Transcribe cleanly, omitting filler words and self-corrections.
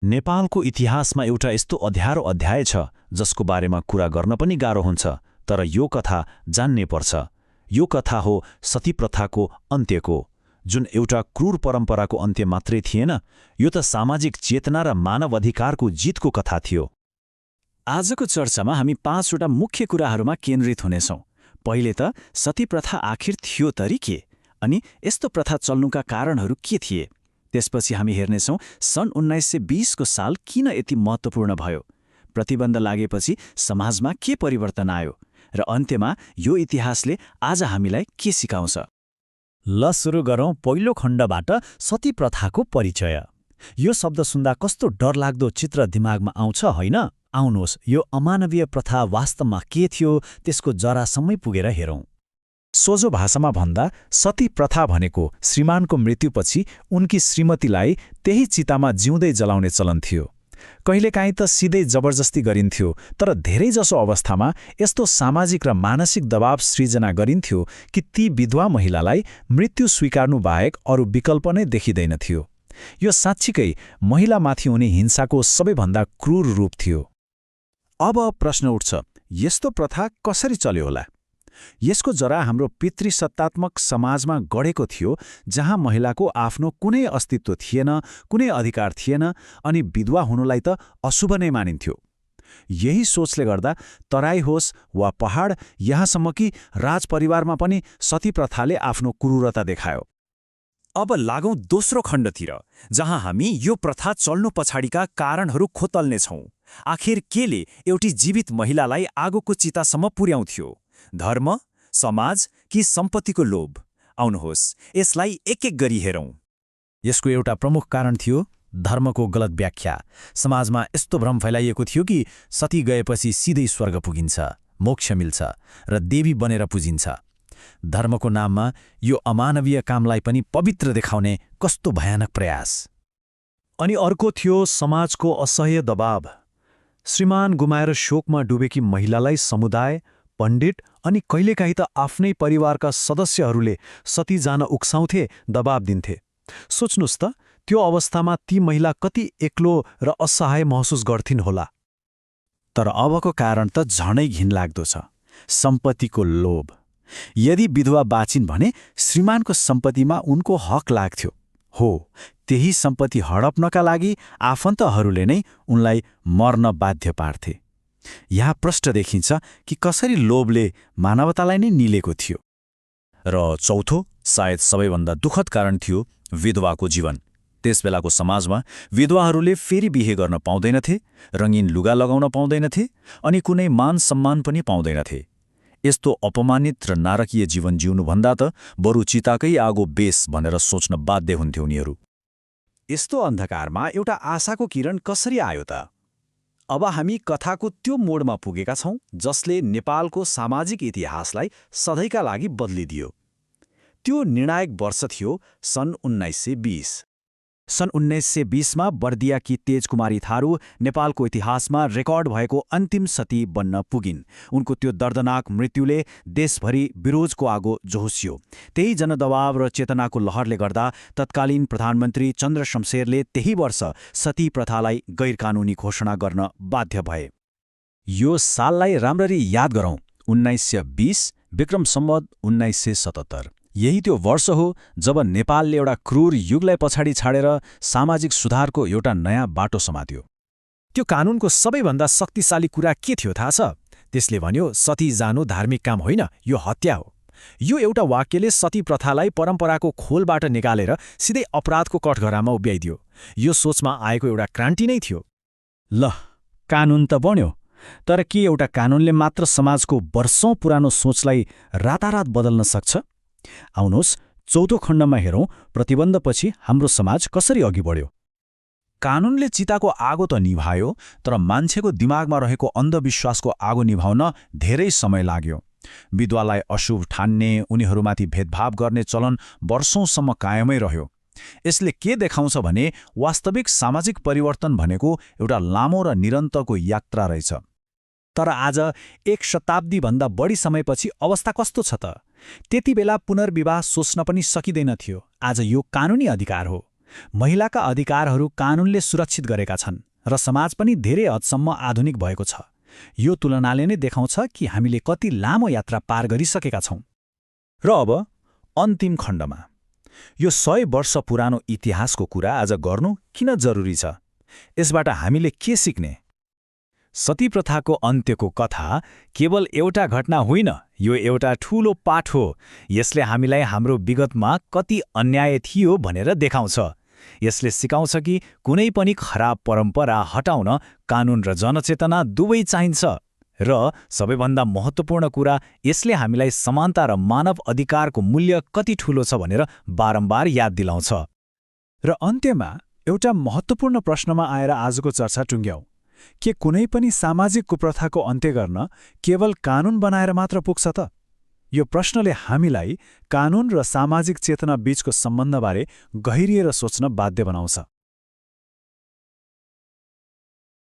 नेपालको इतिहासमा एउटा यस्तो अध्यारो अध्याय छ जसको बारेमा कुरा गर्न पनि गाह्रो हुन्छ, तर यो कथा जान्नै पर्छ। यो कथा हो सती प्रथाको अन्त्यको, जुन एउटा क्रूर परम्पराको अन्त्य मात्रै थिएन, यो त सामाजिक चेतना र मानव अधिकारको जितको कथा थियो। आजको चर्चामा हामी 5वटा मुख्य कुराहरूमा केन्द्रित हुनेछौँ। पहिले त सती प्रथा आखिर थियो तरी के, अनि यस्तो प्रथा चल्नुका कारणहरू के थिए। त्यसपछि हामी हेर्नेछौँ सन् 1920 को साल किन यति महत्त्वपूर्ण भयो, प्रतिबन्ध लागेपछि समाजमा के परिवर्तन आयो, र अन्त्यमा यो इतिहासले आज हामीलाई के सिकाउँछ। ल सुरु गरौँ पहिलो खण्डबाट, सती प्रथाको परिचय। यो शब्द सुन्दा कस्तो डरलाग्दो चित्र दिमागमा आउँछ होइन? आउनुहोस्, यो अमानवीय प्रथा वास्तवमा के थियो त्यसको जरासम्मै पुगेर हेरौँ। सोझो भाषामा भन्दा सती प्रथा भनेको श्रीमानको मृत्युपछि उनकी श्रीमतीलाई त्यही चितामा जिउँदै जलाउने चलन थियो। कहिलेकाहीँ त सिधै जबरजस्ती गरिन्थ्यो, तर धेरैजसो अवस्थामा यस्तो सामाजिक र मानसिक दबाव सृजना गरिन्थ्यो कि ती विधवा महिलालाई मृत्यु स्वीकार्नु बाहेक अरू विकल्प नै देखिँदैनथ्यो। यो साँच्चीकै महिलामाथि हुने हिंसाको सबैभन्दा क्रूर रूप थियो। अब प्रश्न उठ्छ, यस्तो प्रथा कसरी चल्यो होला? यसको जरा हाम्रो पितृसत्तात्मक समाजमा गढेको थियो, जहाँ महिलाको आफ्नो कुनै अस्तित्व थिएन, कुनै अधिकार थिएन, अनि विधवा हुनुलाई त अशुभ नै मानिन्थ्यो। यही सोचले गर्दा तराई होस् वा पहाड, यहाँसम्म कि राजपरिवारमा पनि सती प्रथाले आफ्नो क्रूरता देखायो। अब लागौँ दोस्रो खण्डतिर, जहाँ हामी यो प्रथा चल्नु पछाडिका कारणहरू खोतल्नेछौँ। आखिर केले एउटी जीवित महिलालाई आगोको चितासम्म पुर्याउँथ्यो? धर्म, समाज कि सम्पत्तिको लोभ? आउनुहोस्, यसलाई एक एक गरी हेरौँ। यसको एउटा प्रमुख कारण थियो धर्मको गलत व्याख्या। समाजमा यस्तो भ्रम फैलाइएको थियो कि सती गएपछि सिधै स्वर्ग पुगिन्छ, मोक्ष मिल्छ र देवी बनेर पुजिन्छ। धर्मको नाममा यो अमानवीय कामलाई पनि पवित्र देखाउने कस्तो भयानक प्रयास। अनि अर्को थियो समाजको असह्य दबाव। श्रीमान गुमाएर शोकमा डुबेकी महिलालाई समुदाय, पण्डित अनि कहिलेकाहीँ त आफ्नै परिवारका सदस्यहरूले सती जान उक्साउँथे, दबाब दिन्थे। सोच्नुस् त, त्यो अवस्थामा ती महिला कति एक्लो र असहाय महसुस गर्थिन् होला। तर अबको कारण त झनै घिनलाग्दो छ, सम्पत्तिको लोभ। यदि विधवा बाँचिन् भने श्रीमानको सम्पत्तिमा उनको हक लाग्थ्यो। हो, त्यही सम्पत्ति हडप्नका लागि आफन्तहरूले नै उनलाई मर्न बाध्य पार्थे। यहाँ प्रष्ट देखिन्छ कि कसरी लोभले मानवतालाई नै निलेको थियो। र चौथो, सायद सबैभन्दा दुःखद कारण थियो विधवाको जीवन। त्यसबेलाको समाजमा विधवाहरूले फेरि बिहे गर्न पाउँदैनथे, रङ्गीन लुगा लगाउन पाउँदैनथे, अनि कुनै मान सम्मान पनि पाउँदैनथे। यस्तो अपमानित र नारकीय जीवन जिउनुभन्दा त बरु चिताकै आगो बेस भनेर सोच्न बाध्य हुन्थे उनीहरू। यस्तो अन्धकारमा एउटा आशाको किरण कसरी आयो त? अब हामी कथाको त्यो मोडमा पुगेका छौँ जसले नेपालको सामाजिक इतिहासलाई सधैँका लागि बदलिदियो। त्यो निर्णायक वर्ष थियो सन् 1920। सन् 1920मा बर्दियाकी तेजकुमारी थारू नेपालको इतिहासमा रेकर्ड भएको अन्तिम सती बन्न पुगिन्। उनको त्यो दर्दनाक मृत्युले देशभरि विरोधको आगो जोहोसियो। त्यही जनदबाव र चेतनाको लहरले गर्दा तत्कालीन प्रधानमन्त्री चन्द्र शमशेरले त्यही वर्ष सती प्रथालाई गैरकानुनी घोषणा गर्न बाध्य भए। यो साललाई राम्ररी याद गरौँ, 1920 विक्रम सम्वत 1977। यही त्यो वर्ष हो जब नेपालले एउटा क्रूर युगलाई पछाडि छाडेर सामाजिक सुधारको एउटा नयाँ बाटो समात्यो। त्यो कानुनको सबैभन्दा शक्तिशाली कुरा के थियो थाहा छ? त्यसले भन्यो सती जानु धार्मिक काम होइन, यो हत्या हो। यो एउटा वाक्यले सती प्रथालाई परम्पराको खोलबाट निकालेर सिधै अपराधको कठघरामा उभ्याइदियो। यो सोचमा आएको एउटा क्रान्ति नै थियो। ल, कानुन त बन्यो, तर के एउटा कानुनले मात्र समाजको वर्षौं पुरानो सोचलाई रातारात बदल्न सक्छ? आउनुहोस्, चौथो खण्डमा हेरौँ प्रतिबन्धपछि हाम्रो समाज कसरी अघि बढ्यो। कानुनले चिताको आगो त निभायो, तर मान्छेको दिमागमा रहेको अन्धविश्वासको आगो निभाउन धेरै समय लाग्यो। विधवालाई अशुभ ठान्ने, उनीहरूमाथि भेदभाव गर्ने चलन वर्षौंसम्म कायमै रह्यो। यसले के देखाउँछ भने वास्तविक सामाजिक परिवर्तन भनेको एउटा लामो र निरन्तरको यात्रा रहेछ। तर आज 1 शताब्दीभन्दा बढी समयपछि अवस्था कस्तो छ त? त्यति बेला पुनर्विवाह सोच्न पनि सकिँदैन थियो। आज यो कानुनी अधिकार हो। महिलाका अधिकारहरू कानूनले सुरक्षित गरेका छन् र समाज पनि धेरै हदसम्म आधुनिक भएको छ। यो तुलनाले नै देखाउँछ कि हामीले कति लामो यात्रा पार गरिसकेका छौं। र अब अन्तिम खण्डमा यो 100 वर्ष पुरानो इतिहासको कुरा आज गर्नु किन जरुरी छ? यसबाट हामीले के सिक्ने? सती प्रथाको अन्त्यको कथा केवल एउटा घटना होइन, यो एउटा ठूलो पाठ हो। यसले हामीलाई हाम्रो विगतमा कति अन्याय थियो भनेर देखाउँछ। यसले सिकाउँछ कि कुनै पनि खराब परम्परा हटाउन कानून र जनचेतना दुवै चाहिन्छ। र सबैभन्दा महत्त्वपूर्ण कुरा, यसले हामीलाई समानता र मानव अधिकारको मूल्य कति ठूलो छ भनेर बारम्बार याद दिलाउँछ। र अन्त्यमा एउटा महत्त्वपूर्ण प्रश्नमा आएर आजको चर्चा टुङ्ग्यौं। के कुनै पनि सामाजिक कुप्रथाको अन्त्य गर्न केवल कानून बनाएर मात्र पुग्छ त? यो प्रश्नले हामीलाई कानून र सामाजिक चेतना बीचको सम्बन्धबारे गहिरिएर सोच्न बाध्य बनाउँछ।